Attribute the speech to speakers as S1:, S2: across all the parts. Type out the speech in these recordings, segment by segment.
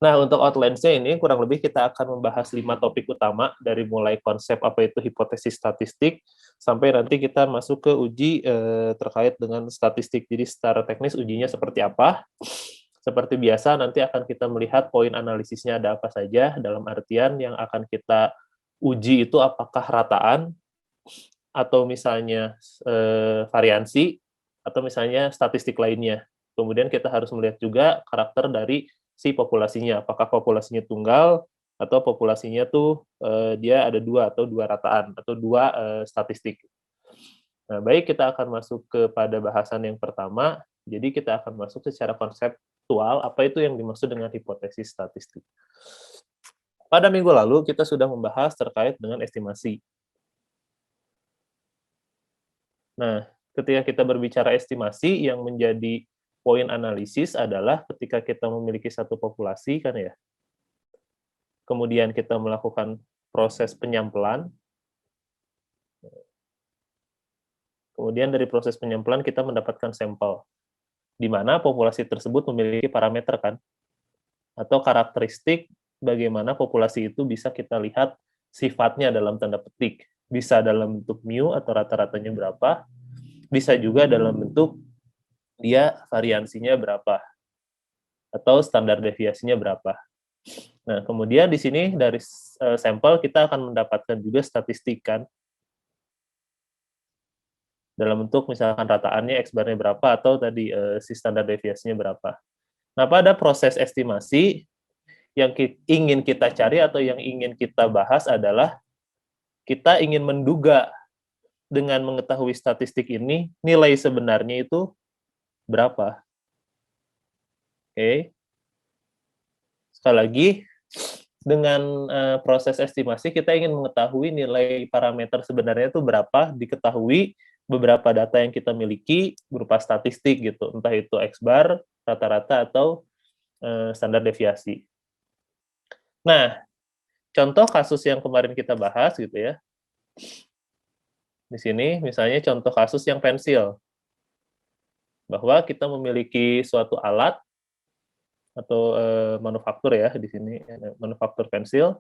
S1: Nah, untuk outlines-nya ini kurang lebih kita akan membahas 5 topik utama dari mulai konsep apa itu hipotesis statistik sampai nanti kita masuk ke uji terkait dengan statistik. Jadi secara teknis ujinya seperti apa? Seperti biasa nanti akan kita melihat poin analisisnya ada apa saja, dalam artian yang akan kita uji itu apakah rataan atau misalnya variansi atau misalnya statistik lainnya. Kemudian kita harus melihat juga karakter dari si populasinya, apakah populasinya tunggal atau populasinya tuh dia ada dua atau dua rataan atau dua statistik. Nah, baik, kita akan masuk kepada bahasan yang pertama. Jadi kita akan masuk secara konseptual apa itu yang dimaksud dengan hipotesis statistik. Pada minggu lalu kita sudah membahas terkait dengan estimasi. Nah, ketika kita berbicara estimasi, yang menjadi poin analisis adalah ketika kita memiliki satu populasi, kan ya, kemudian kita melakukan proses penyampelan, kemudian dari proses penyampelan kita mendapatkan sampel, di mana populasi tersebut memiliki parameter, kan, atau karakteristik bagaimana populasi itu bisa kita lihat sifatnya dalam tanda petik, bisa dalam bentuk mu atau rata-ratanya berapa, bisa juga dalam bentuk dia variansinya berapa atau standar deviasinya berapa. Nah, kemudian di sini dari sampel kita akan mendapatkan juga statistik, kan, dalam bentuk misalkan rataannya X-bar-nya berapa atau tadi si standar deviasinya berapa. Nah, pada proses estimasi yang ingin kita cari atau yang ingin kita bahas adalah kita ingin menduga dengan mengetahui statistik ini nilai sebenarnya itu berapa. Oke. Sekali lagi, dengan proses estimasi kita ingin mengetahui nilai parameter sebenarnya itu berapa, diketahui beberapa data yang kita miliki berupa statistik gitu, entah itu X-bar, rata-rata, atau standar deviasi. Nah, contoh kasus yang kemarin kita bahas gitu ya, di sini misalnya contoh kasus yang pensil, bahwa kita memiliki suatu alat atau manufaktur ya di sini, manufaktur pensil,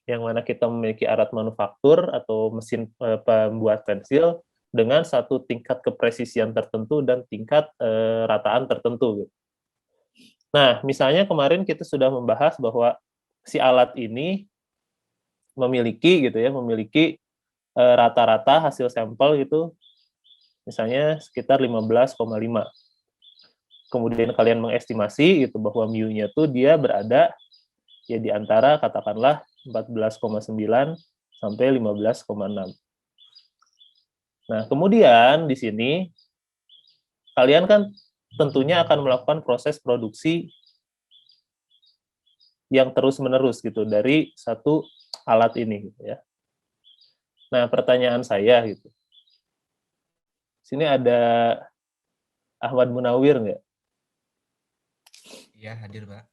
S1: yang mana kita memiliki alat manufaktur atau mesin pembuat pensil dengan satu tingkat kepresisian tertentu dan tingkat rataan tertentu. Gitu. Nah, misalnya kemarin kita sudah membahas bahwa si alat ini memiliki rata-rata hasil sampel gitu, misalnya sekitar 15,5. Kemudian kalian mengestimasi gitu bahwa mu-nya tuh dia berada ya di antara katakanlah 14,9 sampai 15,6. Nah, kemudian di sini kalian kan tentunya akan melakukan proses produksi yang terus-menerus gitu dari satu alat ini gitu ya. Nah, pertanyaan saya gitu. Sini ada Ahmad Munawir nggak?
S2: Iya, hadir, Pak.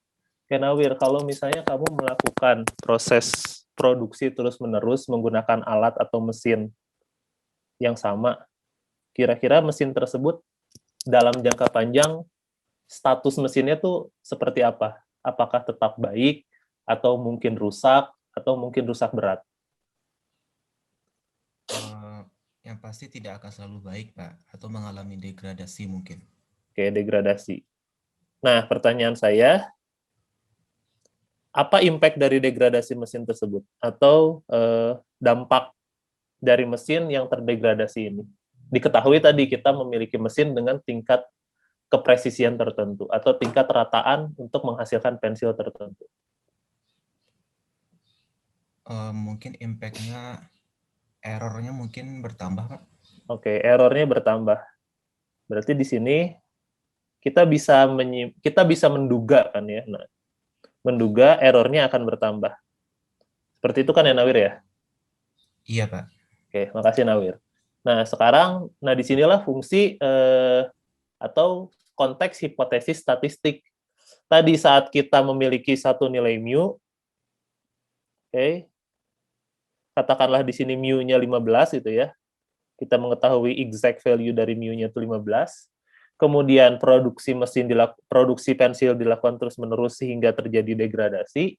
S1: Oke, Nawir, kalau misalnya kamu melakukan proses produksi terus-menerus menggunakan alat atau mesin yang sama, kira-kira mesin tersebut dalam jangka panjang status mesinnya tuh seperti apa? Apakah tetap baik, atau mungkin rusak, atau mungkin rusak berat?
S2: Yang pasti tidak akan selalu baik, Pak, atau mengalami degradasi mungkin.
S1: Oke, degradasi. Nah, pertanyaan saya, apa impact dari degradasi mesin tersebut? Atau dampak dari mesin yang terdegradasi ini? Diketahui tadi kita memiliki mesin dengan tingkat kepresisian tertentu atau tingkat rataan untuk menghasilkan pensil tertentu.
S2: Mungkin impact-nya, error-nya mungkin bertambah, Pak.
S1: Oke, error-nya bertambah. Berarti di sini kita bisa menduga kan ya. Nah, menduga error-nya akan bertambah. Seperti itu kan ya, Nawir ya?
S2: Iya, Pak.
S1: Oke, makasih Nawir. Nah, sekarang, disinilah fungsi atau konteks hipotesis statistik. Tadi saat kita memiliki satu nilai mu, oke, katakanlah di sini mu-nya 15 gitu ya, kita mengetahui exact value dari mu-nya itu 15, kemudian produksi pensil dilakukan terus-menerus sehingga terjadi degradasi,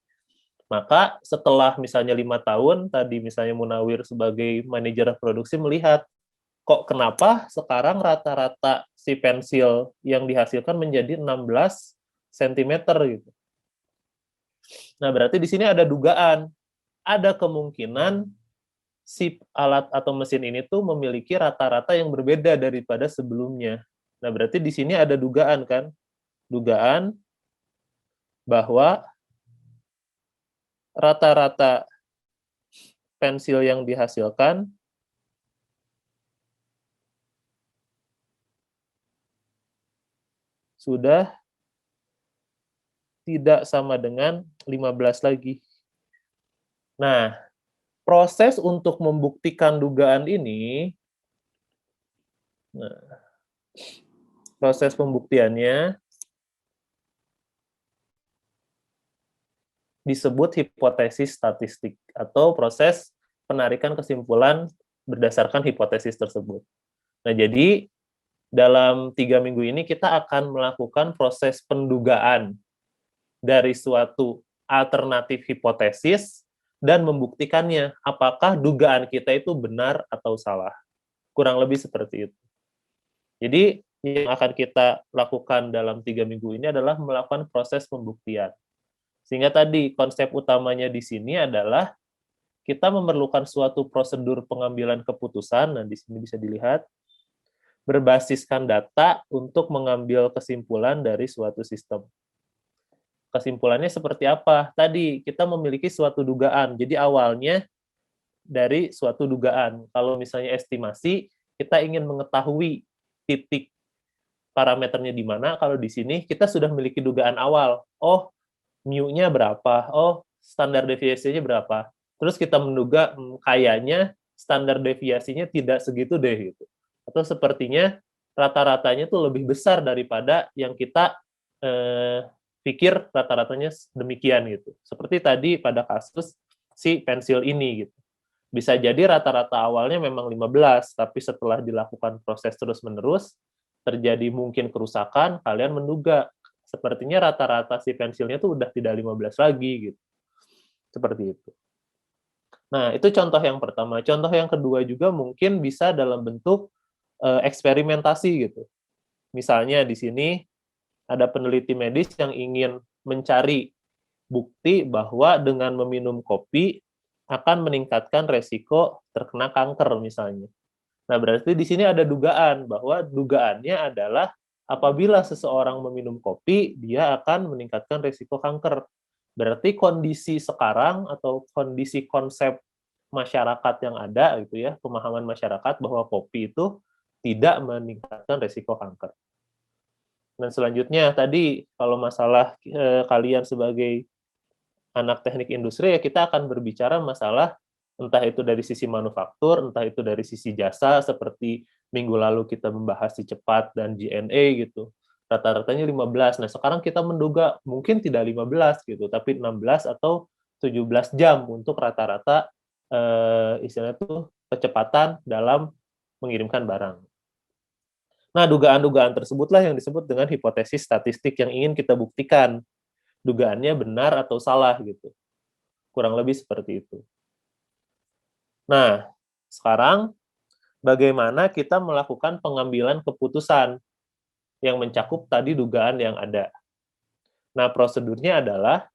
S1: maka setelah misalnya 5 tahun, tadi misalnya Munawir sebagai manajer produksi melihat, kok kenapa sekarang rata-rata si pensil yang dihasilkan menjadi 16 cm gitu. Nah, berarti di sini ada dugaan, ada kemungkinan si alat atau mesin ini tuh memiliki rata-rata yang berbeda daripada sebelumnya. Nah, berarti di sini ada dugaan kan? Dugaan bahwa rata-rata pensil yang dihasilkan sudah tidak sama dengan 15 lagi. Nah, proses untuk membuktikan dugaan ini, proses pembuktiannya disebut hipotesis statistik atau proses penarikan kesimpulan berdasarkan hipotesis tersebut. Nah, jadi dalam 3 minggu ini kita akan melakukan proses pendugaan dari suatu alternatif hipotesis dan membuktikannya apakah dugaan kita itu benar atau salah. Kurang lebih seperti itu. Jadi yang akan kita lakukan dalam 3 minggu ini adalah melakukan proses pembuktian. Sehingga tadi konsep utamanya di sini adalah kita memerlukan suatu prosedur pengambilan keputusan, nah di sini bisa dilihat, berbasiskan data untuk mengambil kesimpulan dari suatu sistem. Kesimpulannya seperti apa? Tadi kita memiliki suatu dugaan, jadi awalnya dari suatu dugaan. Kalau misalnya estimasi, kita ingin mengetahui titik parameternya di mana, kalau di sini kita sudah memiliki dugaan awal. Oh, mu-nya berapa? Oh, standar deviasinya berapa? Terus kita menduga kayaknya standar deviasinya tidak segitu deh gitu. Atau sepertinya rata-ratanya tuh lebih besar daripada yang kita pikir rata-ratanya demikian gitu. Seperti tadi pada kasus si pensil ini gitu. Bisa jadi rata-rata awalnya memang 15, tapi setelah dilakukan proses terus-menerus, terjadi mungkin kerusakan, kalian menduga sepertinya rata-rata si pensilnya tuh udah tidak 15 lagi gitu. Seperti itu. Nah, itu contoh yang pertama. Contoh yang kedua juga mungkin bisa dalam bentuk eksperimentasi gitu. Misalnya di sini ada peneliti medis yang ingin mencari bukti bahwa dengan meminum kopi akan meningkatkan resiko terkena kanker misalnya. Nah, berarti di sini ada dugaan bahwa dugaannya adalah apabila seseorang meminum kopi, dia akan meningkatkan risiko kanker. Berarti kondisi sekarang atau kondisi konsep masyarakat yang ada gitu ya, pemahaman masyarakat bahwa kopi itu tidak meningkatkan risiko kanker. Dan selanjutnya tadi kalau masalah kalian sebagai anak teknik industri ya kita akan berbicara masalah entah itu dari sisi manufaktur, entah itu dari sisi jasa, seperti minggu lalu kita membahas si cepat dan GNA gitu. Rata-ratanya 15. Nah, sekarang kita menduga mungkin tidak 15 gitu, tapi 16 atau 17 jam untuk rata-rata istilahnya itu kecepatan dalam mengirimkan barang. Nah, dugaan-dugaan tersebutlah yang disebut dengan hipotesis statistik yang ingin kita buktikan. Dugaannya benar atau salah gitu. Kurang lebih seperti itu. Nah, sekarang bagaimana kita melakukan pengambilan keputusan yang mencakup tadi dugaan yang ada. Nah, prosedurnya adalah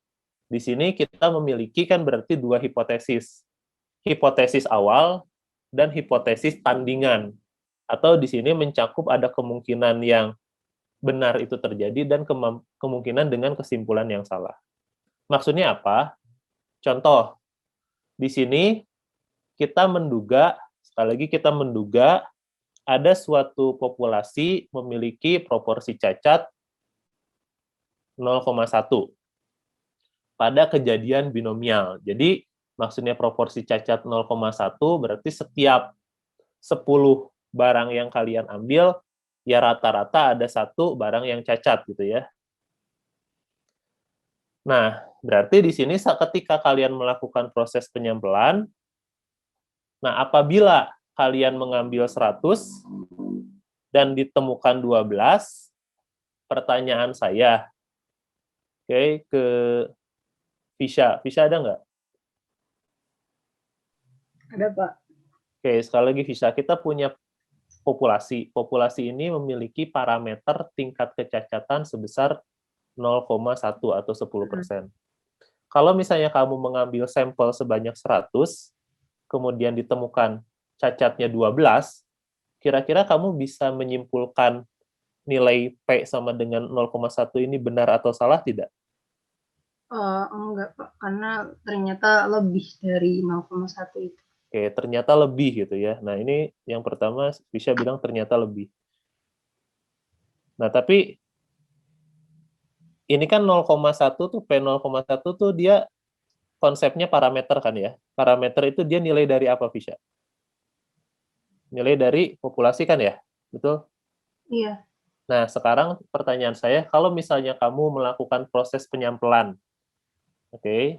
S1: di sini kita memiliki kan berarti dua hipotesis. Hipotesis awal dan hipotesis tandingan. Atau di sini mencakup ada kemungkinan yang benar itu terjadi dan kemungkinan dengan kesimpulan yang salah. Maksudnya apa? Contoh, di sini kita menduga, sekali lagi kita menduga ada suatu populasi memiliki proporsi cacat 0,1 pada kejadian binomial. Jadi maksudnya proporsi cacat 0,1 berarti setiap 10 barang yang kalian ambil, ya rata-rata ada satu barang yang cacat gitu ya. Nah, berarti di sini ketika kalian melakukan proses penyampelan, nah apabila kalian mengambil 100, dan ditemukan 12, pertanyaan saya, oke, ke Fisha. Fisha ada nggak?
S3: Ada, Pak.
S1: Oke, sekali lagi Fisha, kita punya populasi. Populasi ini memiliki parameter tingkat kecacatan sebesar 0,1 atau 10%. Kalau misalnya kamu mengambil sampel sebanyak 100, kemudian ditemukan cacatnya 12, kira-kira kamu bisa menyimpulkan nilai P sama dengan 0,1 ini benar atau salah tidak?
S3: Enggak, Pak, karena ternyata lebih dari 0,1 itu.
S1: Oke, ternyata lebih gitu ya. Nah, ini yang pertama bisa bilang ternyata lebih. Nah, tapi ini kan 0,1 tuh, P0,1 tuh dia konsepnya parameter kan ya. Parameter itu dia nilai dari apa, Fisha? Nilai dari populasi kan ya? Betul?
S3: Iya.
S1: Nah, sekarang pertanyaan saya, kalau misalnya kamu melakukan proses penyampelan, oke,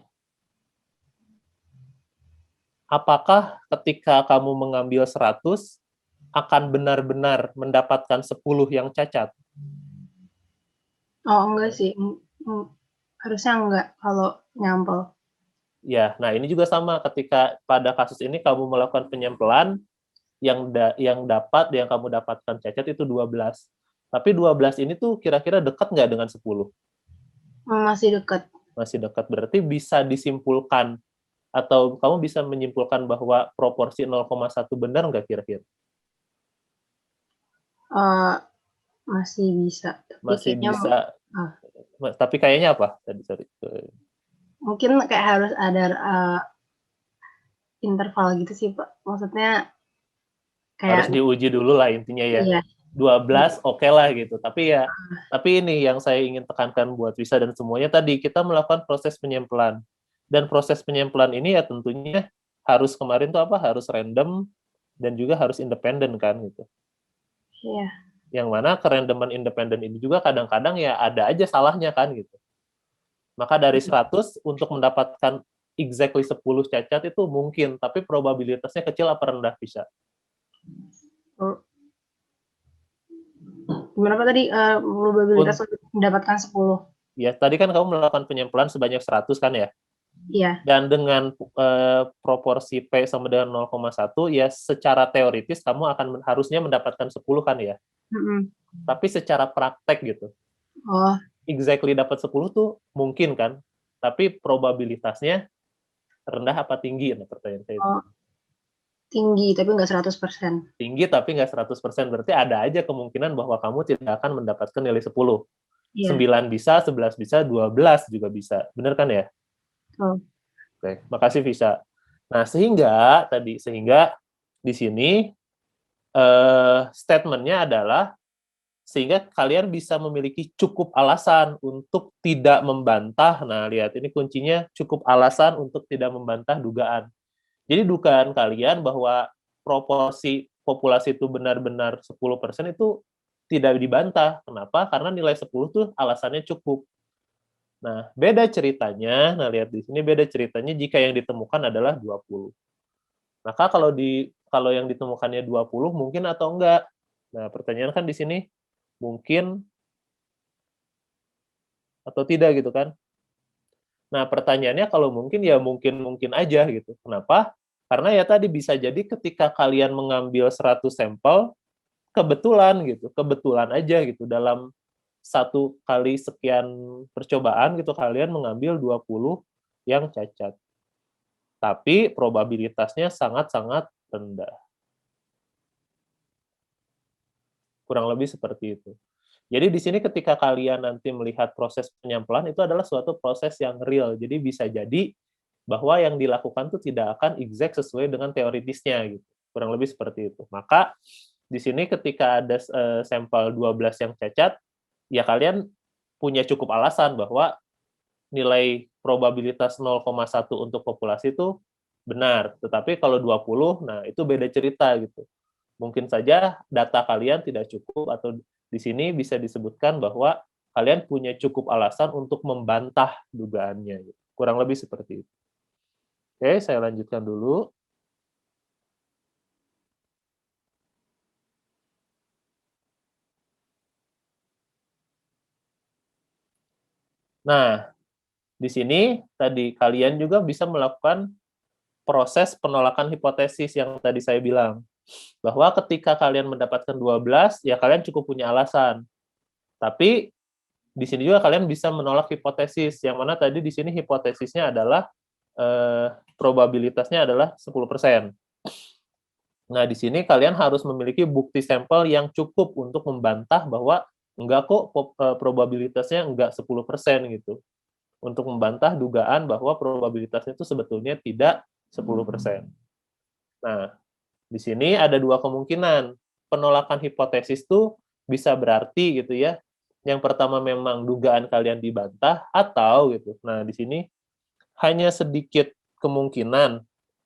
S1: apakah ketika kamu mengambil 100, akan benar-benar mendapatkan 10 yang cacat?
S3: Oh, enggak sih. Harusnya enggak kalau nyampel.
S1: Ya, nah ini juga sama ketika pada kasus ini kamu melakukan penyampelan, yang kamu dapatkan cacat itu 12. Tapi 12 ini tuh kira-kira dekat nggak dengan 10?
S3: Masih dekat.
S1: Masih dekat, berarti bisa disimpulkan atau kamu bisa menyimpulkan bahwa proporsi 0,1 benar nggak kira-kira?
S3: Masih bisa. Tapi
S1: Masih
S3: kayaknya
S1: bisa. Tapi kayaknya apa? Tadi sorry.
S3: Mungkin kayak harus ada interval gitu sih, Pak. Maksudnya
S1: Harus
S3: kayak
S1: diuji dulu lah intinya ya.
S3: iya.
S1: 12 oke lah gitu. Tapi ini yang saya ingin tekankan buat Visa dan semuanya tadi, kita melakukan proses penyampelan. Dan proses penyampelan ini ya tentunya harus kemarin tuh apa? Harus random dan juga harus independen kan gitu.
S3: Iya.
S1: Yang mana kerandoman independen ini juga kadang-kadang ya ada aja salahnya kan gitu. Maka dari 100 untuk mendapatkan exactly 10 cacat itu mungkin, tapi probabilitasnya kecil apa rendah bisa?
S3: Gimana Pak tadi probabilitas mendapatkan 10?
S1: Ya, tadi kan kamu melakukan penyampelan sebanyak 100 kan ya?
S3: Iya.
S1: Dan dengan proporsi P sama dengan 0,1, ya secara teoritis kamu akan harusnya mendapatkan 10 kan ya? Tapi secara praktek gitu, exactly dapat 10 tuh mungkin kan? Tapi probabilitasnya rendah apa tinggi? Nah, pertanyaan saya itu.
S3: Tinggi, tapi nggak 100%.
S1: Tinggi tapi nggak 100%, berarti ada aja kemungkinan bahwa kamu tidak akan mendapatkan nilai 10. 9 bisa, 11 bisa, 12 juga bisa. Benar kan ya? Oke, makasih Visa. Nah, sehingga di sini statement-nya adalah sehingga kalian bisa memiliki cukup alasan untuk tidak membantah. Nah, lihat ini kuncinya, cukup alasan untuk tidak membantah dugaan. Jadi dugaan kalian bahwa proporsi populasi itu benar-benar 10% itu tidak dibantah. Kenapa? Karena nilai 10 tuh alasannya cukup. Nah, beda ceritanya, lihat di sini beda ceritanya jika yang ditemukan adalah 20. Maka kalau yang ditemukannya 20 mungkin atau enggak? Nah, pertanyaan kan di sini mungkin atau tidak gitu kan? Nah, pertanyaannya kalau mungkin ya mungkin aja gitu. Kenapa? Karena ya tadi bisa jadi ketika kalian mengambil 100 sampel, kebetulan aja gitu dalam satu kali sekian percobaan gitu kalian mengambil 20 yang cacat. Tapi probabilitasnya sangat-sangat rendah. Kurang lebih seperti itu. Jadi di sini ketika kalian nanti melihat proses penyampelan itu adalah suatu proses yang real. Jadi bisa jadi bahwa yang dilakukan itu tidak akan exact sesuai dengan teoritisnya gitu. Kurang lebih seperti itu. Maka di sini ketika ada sampel 12 yang cacat, ya kalian punya cukup alasan bahwa nilai probabilitas 0,1 untuk populasi itu benar. Tetapi kalau 20, nah itu beda cerita gitu. Mungkin saja data kalian tidak cukup atau di sini bisa disebutkan bahwa kalian punya cukup alasan untuk membantah dugaannya. Kurang lebih seperti itu. Oke, saya lanjutkan dulu. Nah, di sini tadi kalian juga bisa melakukan proses penolakan hipotesis yang tadi saya bilang. Bahwa ketika kalian mendapatkan 12, ya kalian cukup punya alasan. Tapi di sini juga kalian bisa menolak hipotesis, yang mana tadi di sini hipotesisnya adalah probabilitasnya adalah 10%. Nah, di sini kalian harus memiliki bukti sampel yang cukup untuk membantah bahwa enggak kok probabilitasnya enggak 10% gitu. Untuk membantah dugaan bahwa probabilitasnya itu sebetulnya tidak 10%. Nah, di sini ada dua kemungkinan. Penolakan hipotesis itu bisa berarti gitu ya. Yang pertama memang dugaan kalian dibantah atau gitu. Nah, di sini hanya sedikit kemungkinan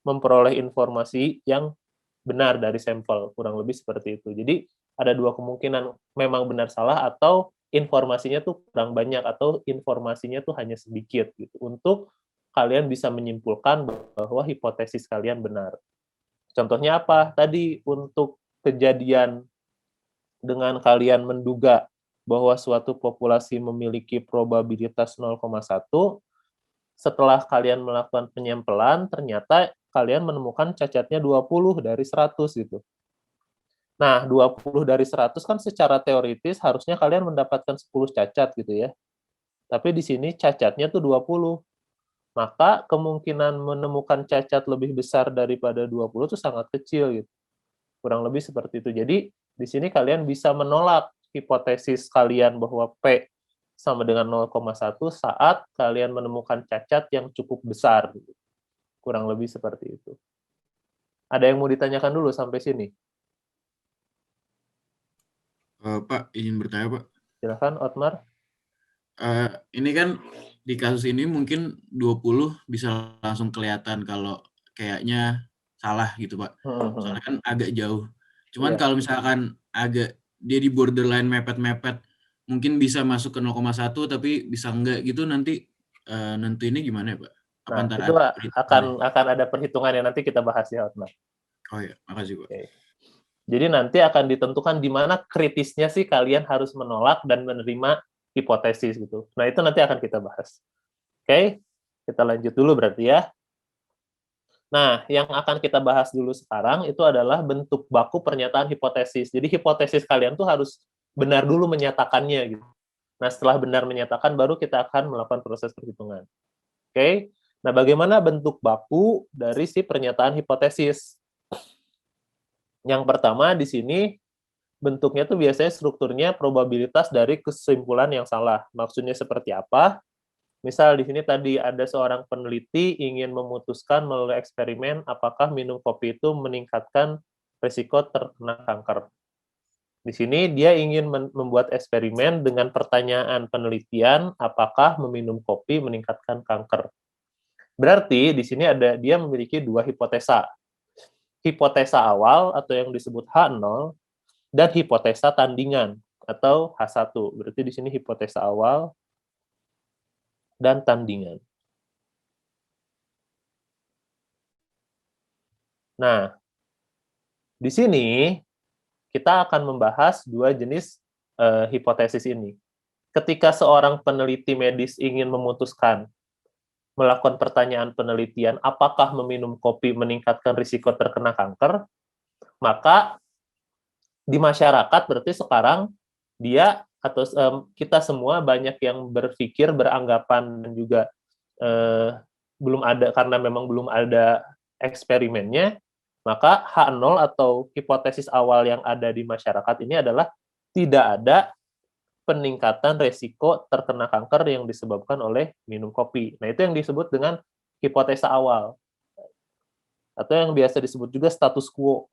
S1: memperoleh informasi yang benar dari sampel, kurang lebih seperti itu. Jadi ada dua kemungkinan, memang benar salah atau informasinya tuh kurang banyak atau informasinya tuh hanya sedikit gitu untuk kalian bisa menyimpulkan bahwa hipotesis kalian benar. Contohnya apa? Tadi untuk kejadian dengan kalian menduga bahwa suatu populasi memiliki probabilitas 0,1, setelah kalian melakukan penyempelan, ternyata kalian menemukan cacatnya 20 dari 100 gitu. Nah, 20 dari 100 kan secara teoritis harusnya kalian mendapatkan 10 cacat gitu ya. Tapi di sini cacatnya tuh 20. Maka kemungkinan menemukan cacat lebih besar daripada 20 itu sangat kecil gitu. Kurang lebih seperti itu. Jadi di sini kalian bisa menolak hipotesis kalian bahwa P sama dengan 0,1 saat kalian menemukan cacat yang cukup besar. Gitu. Kurang lebih seperti itu. Ada yang mau ditanyakan dulu sampai sini?
S4: Pak, izin bertanya, Pak.
S1: Silakan, Otmar.
S4: Ini kan di kasus ini mungkin 20 bisa langsung kelihatan kalau kayaknya salah gitu, Pak. Soalnya kan agak jauh. Cuman kalau misalkan agak dia di borderline mepet-mepet, mungkin bisa masuk ke 0,1 tapi bisa enggak gitu, nanti nentuinnya gimana ya, Pak? Apa
S1: Nah,
S4: ntar
S1: itu
S4: ada perhitungannya?
S1: akan ada perhitungannya, nanti kita bahas ya, Otmar.
S4: Oh ya, makasih, Pak.
S1: Oke. Jadi nanti akan ditentukan di mana kritisnya sih kalian harus menolak dan menerima hipotesis gitu. Nah, itu nanti akan kita bahas. Oke, kita lanjut dulu berarti ya. Nah, yang akan kita bahas dulu sekarang itu adalah bentuk baku pernyataan hipotesis. Jadi hipotesis kalian tuh harus benar dulu menyatakannya gitu. Nah, setelah benar menyatakan baru kita akan melakukan proses perhitungan. Oke. Nah, bagaimana bentuk baku dari si pernyataan hipotesis? Yang pertama di sini bentuknya tuh biasanya strukturnya probabilitas dari kesimpulan yang salah. Maksudnya seperti apa? Misal di sini tadi ada seorang peneliti ingin memutuskan melalui eksperimen apakah minum kopi itu meningkatkan risiko terkena kanker. Di sini dia ingin membuat eksperimen dengan pertanyaan penelitian apakah meminum kopi meningkatkan kanker. Berarti di sini dia memiliki dua hipotesa. Hipotesa awal atau yang disebut H0 dan hipotesa tandingan atau H1. Berarti di sini hipotesa awal dan tandingan. Nah, di sini kita akan membahas dua jenis hipotesis ini. Ketika seorang peneliti medis ingin memutuskan melakukan pertanyaan penelitian apakah meminum kopi meningkatkan risiko terkena kanker, maka di masyarakat berarti sekarang dia atau kita semua banyak yang berpikir beranggapan dan juga belum ada karena memang belum ada eksperimennya, maka H0 atau hipotesis awal yang ada di masyarakat ini adalah tidak ada peningkatan resiko terkena kanker yang disebabkan oleh minum kopi. Nah, itu yang disebut dengan hipotesa awal. Atau yang biasa disebut juga status quo.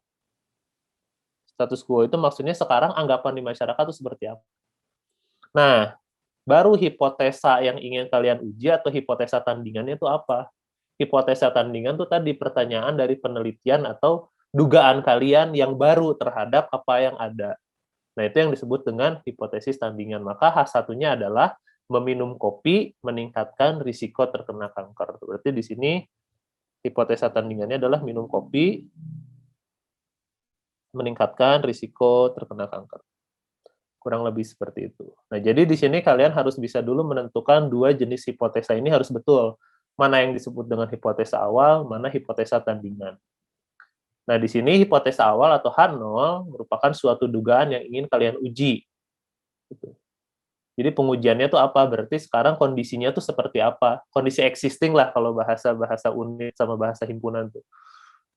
S1: Status quo itu maksudnya sekarang anggapan di masyarakat itu seperti apa. Nah, baru hipotesa yang ingin kalian uji atau hipotesa tandingannya itu apa? Hipotesa tandingan itu tadi pertanyaan dari penelitian atau dugaan kalian yang baru terhadap apa yang ada. Nah, itu yang disebut dengan hipotesis tandingan. Maka H1-nya adalah meminum kopi meningkatkan risiko terkena kanker. Berarti di sini hipotesa tandingannya adalah minum kopi meningkatkan risiko terkena kanker. Kurang lebih seperti itu. Nah, jadi di sini kalian harus bisa dulu menentukan dua jenis hipotesa ini harus betul. Mana yang disebut dengan hipotesa awal, mana hipotesa tandingan. Nah, di sini hipotesa awal atau H0 merupakan suatu dugaan yang ingin kalian uji. Gitu. Jadi pengujiannya itu apa? Berarti sekarang kondisinya tuh seperti apa? Kondisi existing lah kalau bahasa unit sama bahasa himpunan tuh.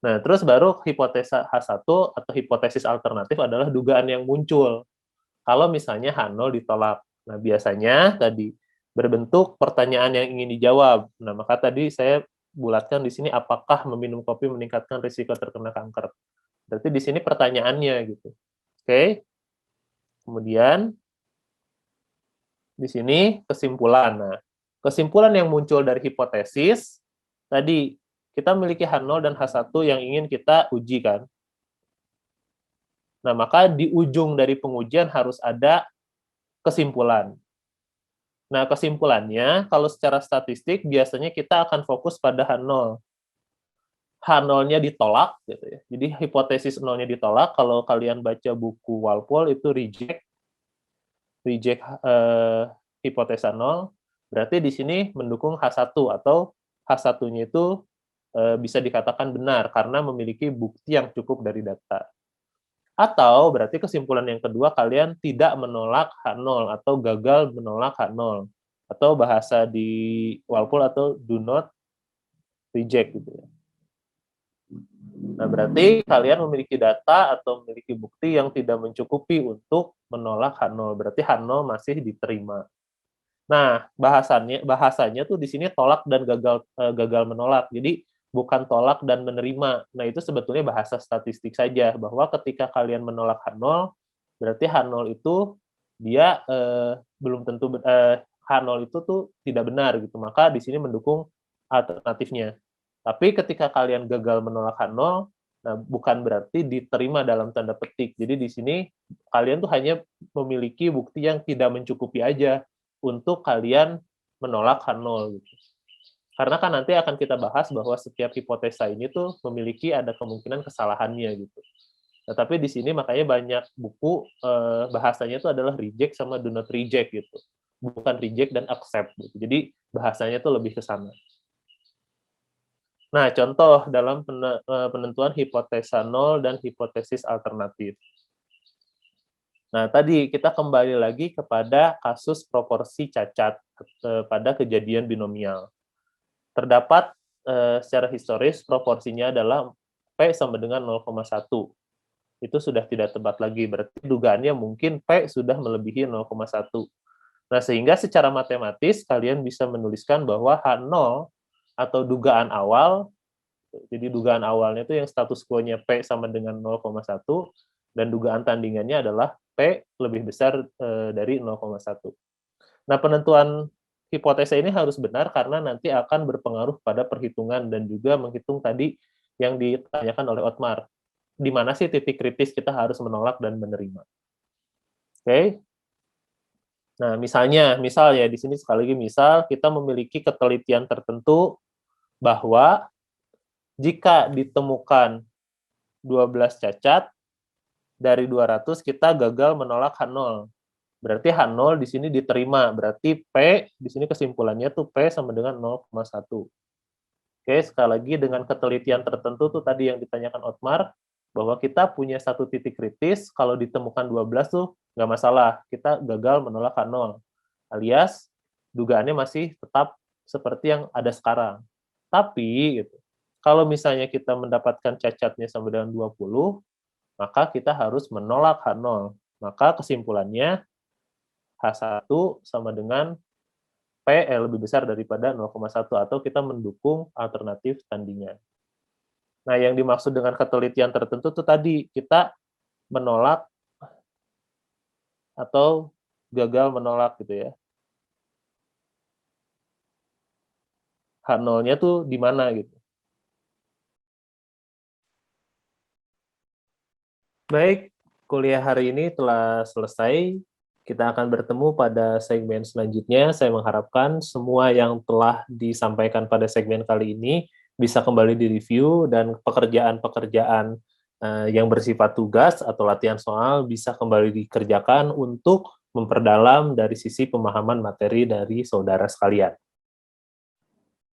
S1: Nah, terus baru hipotesa H1 atau hipotesis alternatif adalah dugaan yang muncul kalau misalnya H0 ditolak. Nah, biasanya tadi berbentuk pertanyaan yang ingin dijawab. Nah, maka tadi saya bulatkan di sini apakah meminum kopi meningkatkan risiko terkena kanker. Berarti di sini pertanyaannya gitu. Oke. Kemudian di sini kesimpulan. Nah, kesimpulan yang muncul dari hipotesis tadi kita memiliki H0 dan H1 yang ingin kita uji kan. Nah, maka di ujung dari pengujian harus ada kesimpulan. Nah, kesimpulannya, kalau secara statistik, biasanya kita akan fokus pada H0. H0-nya ditolak, gitu ya. Jadi, hipotesis 0-nya ditolak, kalau kalian baca buku Walpole, itu reject hipotesa 0, berarti di sini mendukung H1, atau H1-nya itu bisa dikatakan benar, karena memiliki bukti yang cukup dari data. Atau berarti kesimpulan yang kedua, kalian tidak menolak H0 atau gagal menolak H0. Atau bahasa di Walpole atau do not reject gitu ya. Nah, berarti kalian memiliki data atau memiliki bukti yang tidak mencukupi untuk menolak H0. Berarti H0 masih diterima. Nah, bahasanya tuh di sini tolak dan gagal menolak. Jadi bukan tolak dan menerima. Nah, itu sebetulnya bahasa statistik saja, bahwa ketika kalian menolak H0, berarti H0 itu dia belum tentu H0 itu tuh tidak benar gitu. Maka di sini mendukung alternatifnya. Tapi ketika kalian gagal menolak H0, nah bukan berarti diterima dalam tanda petik. Jadi di sini kalian tuh hanya memiliki bukti yang tidak mencukupi aja untuk kalian menolak H0 gitu. Karena kan nanti akan kita bahas bahwa setiap hipotesa ini tuh memiliki ada kemungkinan kesalahannya gitu. Nah, tapi di sini makanya banyak buku bahasanya itu adalah reject sama do not reject gitu. Bukan reject dan accept gitu. Jadi bahasanya tuh lebih ke sana. Nah, contoh dalam penentuan hipotesa 0 dan hipotesis alternatif. Nah, tadi kita kembali lagi kepada kasus proporsi cacat pada kejadian binomial. Terdapat secara historis proporsinya adalah P sama dengan 0,1. Itu sudah tidak tepat lagi, berarti dugaannya mungkin P sudah melebihi 0,1. Nah, sehingga secara matematis kalian bisa menuliskan bahwa H0 atau dugaan awal, jadi dugaan awalnya itu yang status quo-nya P sama dengan 0,1, dan dugaan tandingannya adalah P lebih besar dari 0,1. Nah, penentuan hipotesa ini harus benar karena nanti akan berpengaruh pada perhitungan dan juga menghitung tadi yang ditanyakan oleh Otmar. Di mana sih titik kritis kita harus menolak dan menerima. Oke. Nah, misal ya di sini sekali lagi misal kita memiliki ketelitian tertentu bahwa jika ditemukan 12 cacat dari 200 kita gagal menolak H0. Berarti H0 di sini diterima, berarti P di sini kesimpulannya tuh P sama dengan 0,1. Oke, sekali lagi dengan ketelitian tertentu tuh tadi yang ditanyakan Otmar, bahwa kita punya satu titik kritis, kalau ditemukan 12 tuh nggak masalah, kita gagal menolak H0. Alias, dugaannya masih tetap seperti yang ada sekarang. Tapi, gitu, kalau misalnya kita mendapatkan cacatnya sama dengan 20, maka kita harus menolak H0. Maka kesimpulannya, H1 sama dengan P lebih besar daripada 0,1, atau kita mendukung alternatif tandingan. Nah, yang dimaksud dengan ketelitian tertentu itu tadi, kita menolak atau gagal menolak gitu ya. H0-nya tuh di mana gitu. Baik, kuliah hari ini telah selesai. Kita akan bertemu pada segmen selanjutnya. Saya mengharapkan semua yang telah disampaikan pada segmen kali ini bisa kembali direview dan pekerjaan-pekerjaan yang bersifat tugas atau latihan soal bisa kembali dikerjakan untuk memperdalam dari sisi pemahaman materi dari saudara sekalian.